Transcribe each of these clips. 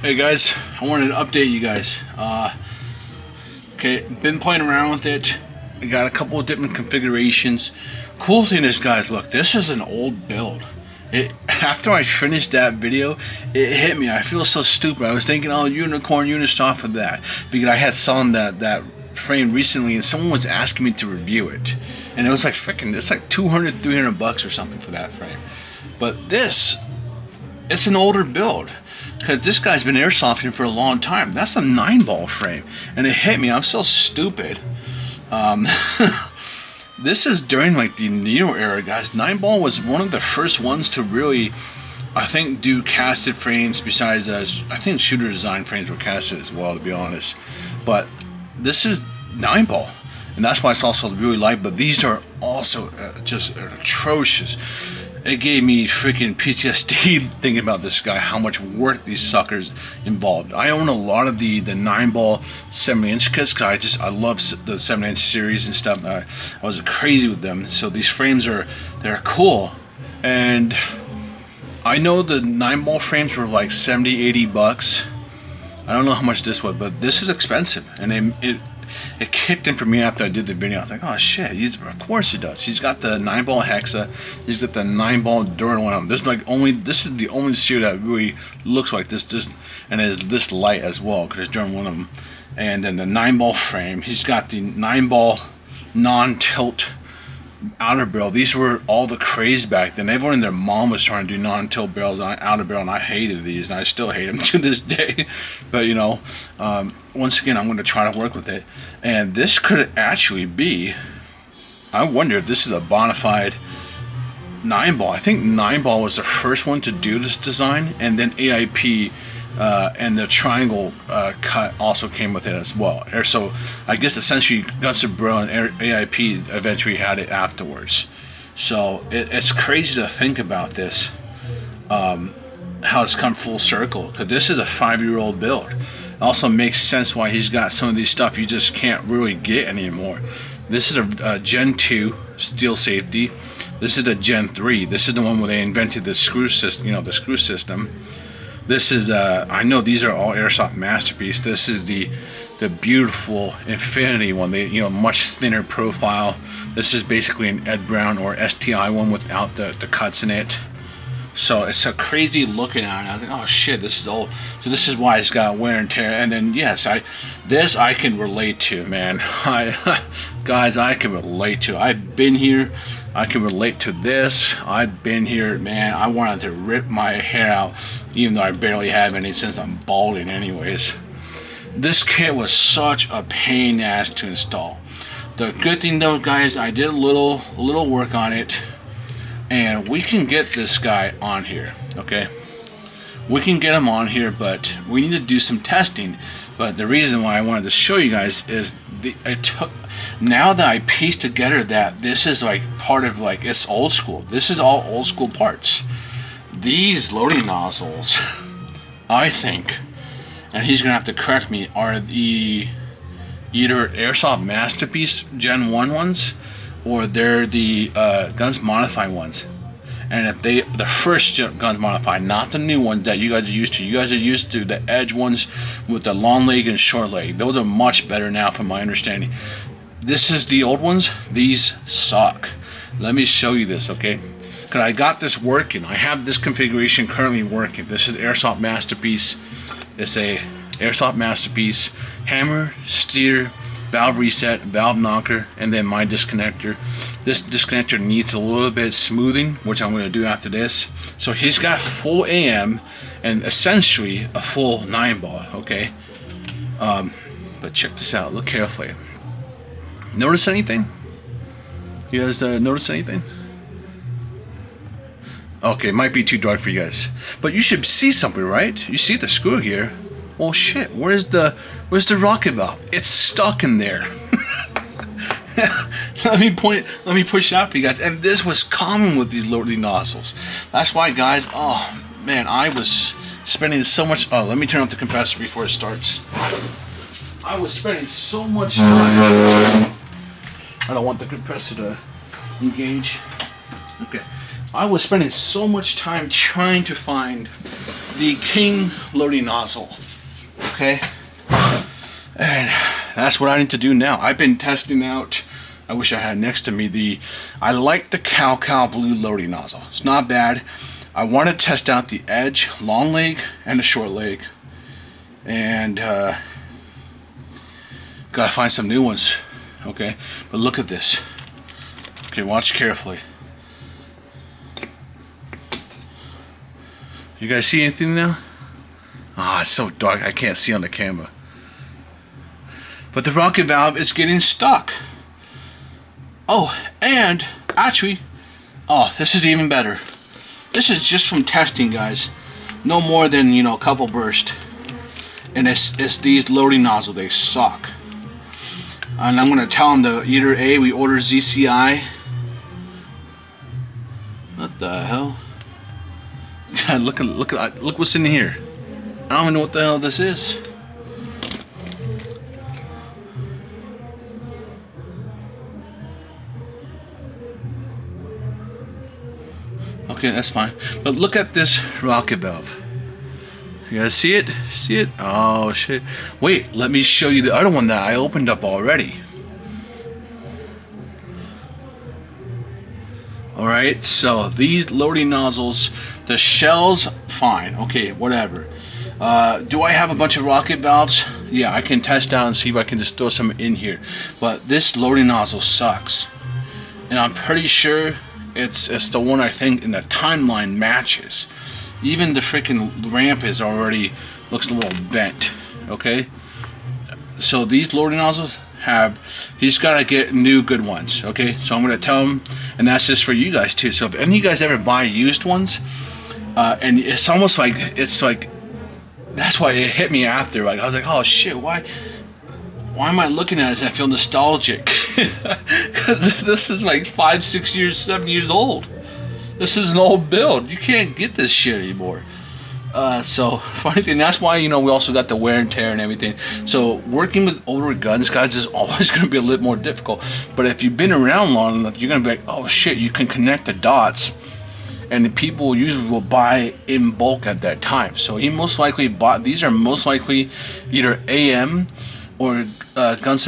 Hey guys, I wanted to update you guys. Okay, been playing around with it. I got a couple of different configurations. Cool thing is, guys, look, this is an old build. After I finished that video, it hit me. I feel so stupid. I was thinking, oh, unicorn, Unistop for that, because I had selling that frame recently, and someone was asking me to review it, and it was like freaking, it's like 200, 300 bucks or something for that frame. But this, it's an older build. Because this guy's been airsofting for a long time. That's a 9-ball frame. And it hit me. I'm so stupid. This is during like the Neo era, guys. 9-ball was one of the first ones to really, I think, do casted frames. Besides, I think shooter design frames were casted as well, to be honest. But this is 9-ball. And that's why it's also really light. But these are also just atrocious. It gave me freaking PTSD thinking about this guy, how much work these suckers involved. I own a lot of the 9-ball 7-inch kits because I love the 7-inch series and stuff. I was crazy with them. So these frames they're cool. And I know the 9-ball frames were like 70, 80 bucks. I don't know how much this was, but this is expensive. And it kicked in for me after I did the video. I was like, oh shit, of course he does. He's got the 9-ball Hexa, he's got the 9-ball Durham on him. This is the only series that really looks like this and is this light as well, because it's Durham one of them. And then the 9-ball frame, he's got the 9-ball non-tilt outer barrel. These were all the craze back then. Everyone and their mom was trying to do non-tilt barrels on outer barrel, and I hated these, and I still hate them to this day. But you know, once again, I'm going to try to work with it. And this could actually be, I wonder if this is a bona fide 9-ball. I think 9-ball was the first one to do this design, and then AIP and the triangle cut also came with it as well. So I guess essentially Guns N' Bro and AIP eventually had it afterwards. So it's crazy to think about this, how it's come full circle, because this is a 5-year-old build. It also makes sense why he's got some of these stuff you just can't really get anymore. This is a Gen 2 steel safety. This is a Gen 3. This is the one where they invented the screw system, the screw system. This is I know these are all Airsoft Masterpiece. This is the beautiful Infinity one. They much thinner profile. This is basically an Ed Brown or STI one without the cuts in it. So it's a crazy looking at it. I think, oh shit, this is old. So this is why it's got wear and tear. And then yes, this I can relate to, man. Guys, I can relate to. I've been here. I can relate to this. I've been here, man. I wanted to rip my hair out, even though I barely have any since I'm balding anyways. This kit was such a pain ass to install. The good thing though, guys, I did a little work on it, and we can get this guy on here, okay? We can get him on here, but we need to do some testing. But the reason why I wanted to show you guys is now that I pieced together that this is like part of like it's old school. This is all old school parts. These loading nozzles, I think, and he's gonna have to correct me, are the either Airsoft Masterpiece Gen 1 ones, or they're the Guns Modified ones. And if the first Guns Modified, not the new ones that you guys are used to. You guys are used to the Edge ones with the long leg and short leg. Those are much better now from my understanding. This is the old ones. These suck. Let me show you this, okay? Because I got this working. I have this configuration currently working. This is Airsoft Masterpiece. It's a Airsoft Masterpiece hammer, steer, valve reset, valve knocker, and then my disconnector. This disconnector needs a little bit of smoothing, which I'm going to do after this. So he's got full AM and essentially a full 9-ball, okay? But check this out. Look carefully. Notice anything? You guys notice anything? Okay, it might be too dark for you guys, but you should see something, right? You see the screw here. Well, shit. Where's the rocket valve? It's stuck in there. Let me push it out for you guys. And this was common with these loading nozzles. That's why, guys. Oh man, I was spending so much. Oh, let me turn off the compressor before it starts. I was spending so much time. I don't want the compressor to engage. Okay. I was spending so much time trying to find the King loading nozzle. Okay, and that's what I need to do now. I've been testing out. I wish I had next to me I like the Cow Blue loading nozzle. It's not bad. I want to test out the Edge long leg and the short leg, and gotta find some new ones. Okay, but look at this. Okay, watch carefully. You guys see anything now? Ah, it's so dark I can't see on the camera. But the rocket valve is getting stuck. Oh, and actually, oh, this is even better. This is just from testing, guys. No more than, you know, a couple bursts. And it's these loading nozzles, they suck. And I'm gonna tell them to either A, we order ZCI. What the hell? God, look what's in here. I don't even know what the hell this is. Okay, that's fine. But look at this rocket valve. You guys see it? See it? Oh shit. Wait, let me show you the other one that I opened up already. Alright, so these loading nozzles, the shell's fine. Okay, whatever. Do I have a bunch of rocket valves? Yeah, I can test out and see if I can just throw some in here. But this loading nozzle sucks. And I'm pretty sure it's the one I think in the timeline matches. Even the freaking ramp is already looks a little bent. Okay, so these loading nozzles he's got to get new good ones. Okay, so I'm gonna tell him, and that's just for you guys too. So if any of you guys ever buy used ones, and it's almost like that's why it hit me after. Like I was like, oh shit, why am I looking at this and I feel nostalgic? Because this is like 5, 6 years, 7 years old. This is an old build. You can't get this shit anymore. So funny thing, that's why, you know, we also got the wear and tear and everything. So working with older guns, guys, is always going to be a little more difficult. But if you've been around long enough, you're going to be like, oh shit, you can connect the dots. And the people usually will buy in bulk at that time. So he most likely bought, these are most likely either AM or Guns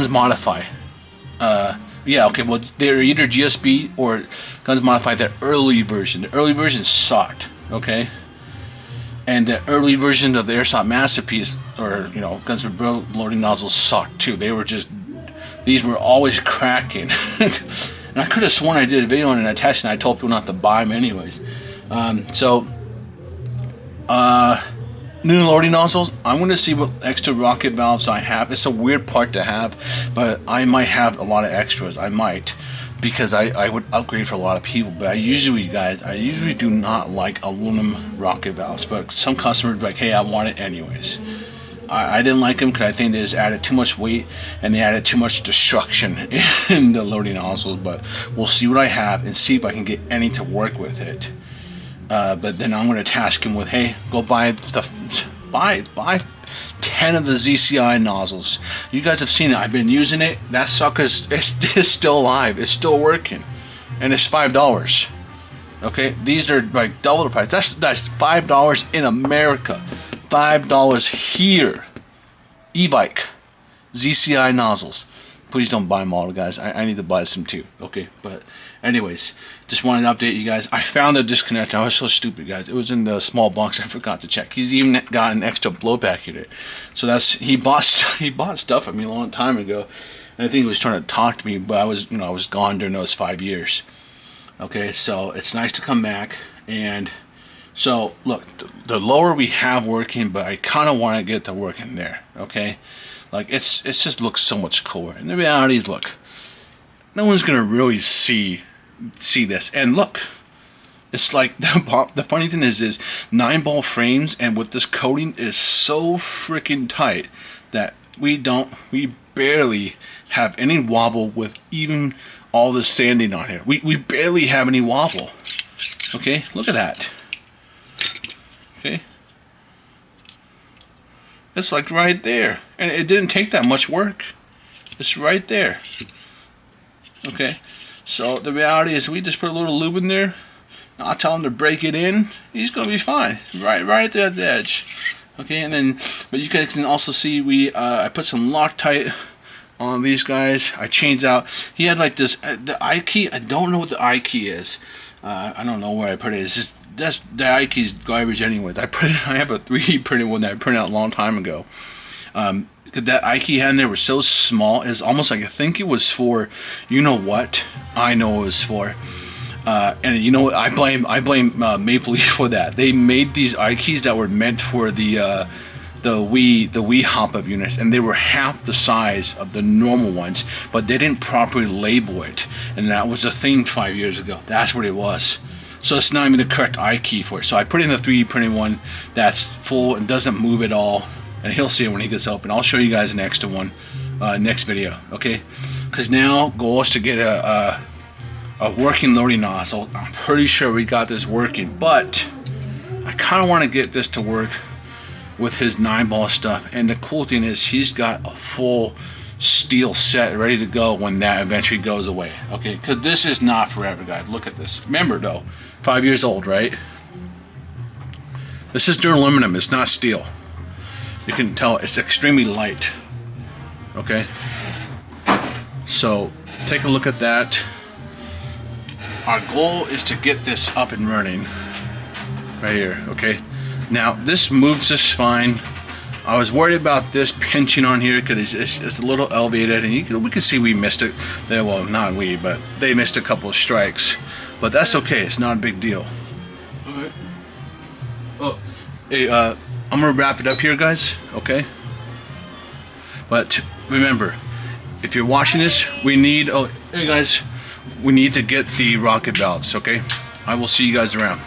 Modify. Yeah, okay, well, they're either GSB or Guns Modify, the early version. The early version sucked, okay? And the early version of the Airsoft Masterpiece, or, you know, Guns Bro loading nozzles sucked too. They were just, these were always cracking. And I could have sworn I did a video on a test and I told people not to buy them anyways. New loading nozzles. I'm going to see what extra rocket valves I have. It's a weird part to have, but I might have a lot of extras. I might, because I would upgrade for a lot of people. But I usually do not like aluminum rocket valves. But some customers are like, hey, I want it anyways. I didn't like them because I think they just added too much weight and they added too much destruction in the loading nozzles. But we'll see what I have and see if I can get any to work with it. But then I'm going to task him with, hey, go buy stuff, buy 10 of the ZCI nozzles. You guys have seen it. I've been using it. That sucker's it's still alive. It's still working, and it's $5. Okay, these are like double the price. That's $5 in America. $5 here. E-bike, ZCI nozzles. Please don't buy them all, guys. I need to buy some too. Okay, but anyways, just wanted to update you guys. I found a disconnector. I was so stupid, guys. It was in the small box. I forgot to check. He's even got an extra blowback unit. So he bought stuff from me a long time ago, and I think he was trying to talk to me, but I was gone during those 5 years. Okay, so it's nice to come back. And so look, the lower we have working, but I kind of want to get to working there. Okay. Like it's just looks so much cooler. And the reality is, look, no one's gonna really see this. And look, it's like the funny thing is 9-ball frames, and with this coating is so freaking tight that we barely have any wobble with even all the sanding on here. We barely have any wobble. Okay, look at that. Okay. It's like right there, and it didn't take that much work. It's right there. Okay, so the reality is we just put a little lube in there, I'll tell him to break it in. He's gonna be fine. Right there at the edge. Okay, and then, but you guys can also see I put some Loctite on these guys. I changed out. He had like this the I key. I don't know what the I key is. I don't know where I put it. It's just the I key's garbage anyway. I have a 3D printed one that I printed out a long time ago. That I key had in there was so small. It's almost like I think it was for, you know what? I know it was for. And you know what? I blame Maple Leaf for that. They made these I keys that were meant for the Wii hop-up units, and they were half the size of the normal ones, but they didn't properly label it, and that was a thing 5 years ago. That's what it was. So it's not even the correct I key for it. So I put in the 3D printed one that's full and doesn't move at all, and he'll see it when he gets open. I'll show you guys an extra one next video, okay? Because now goal is to get a working loading nozzle. I'm pretty sure we got this working, but I kind of want to get this to work with his 9-ball stuff. And the cool thing is he's got a full steel set ready to go when that eventually goes away. Okay, because this is not forever, guys. Look at this. Remember though, 5 years old, right? This is aluminum, it's not steel. You can tell it's extremely light. Okay, so take a look at that. Our goal is to get this up and running right here. Okay, now this moves just fine. I was worried about this pinching on here because it's a little elevated, and we can see we missed it. Well, not we, but they missed a couple of strikes, but that's okay. It's not a big deal. All right. Oh, hey, I'm gonna wrap it up here, guys. Okay. But remember, if you're watching this, we need. Oh, hey guys. We need to get the rocket valves, okay? I will see you guys around.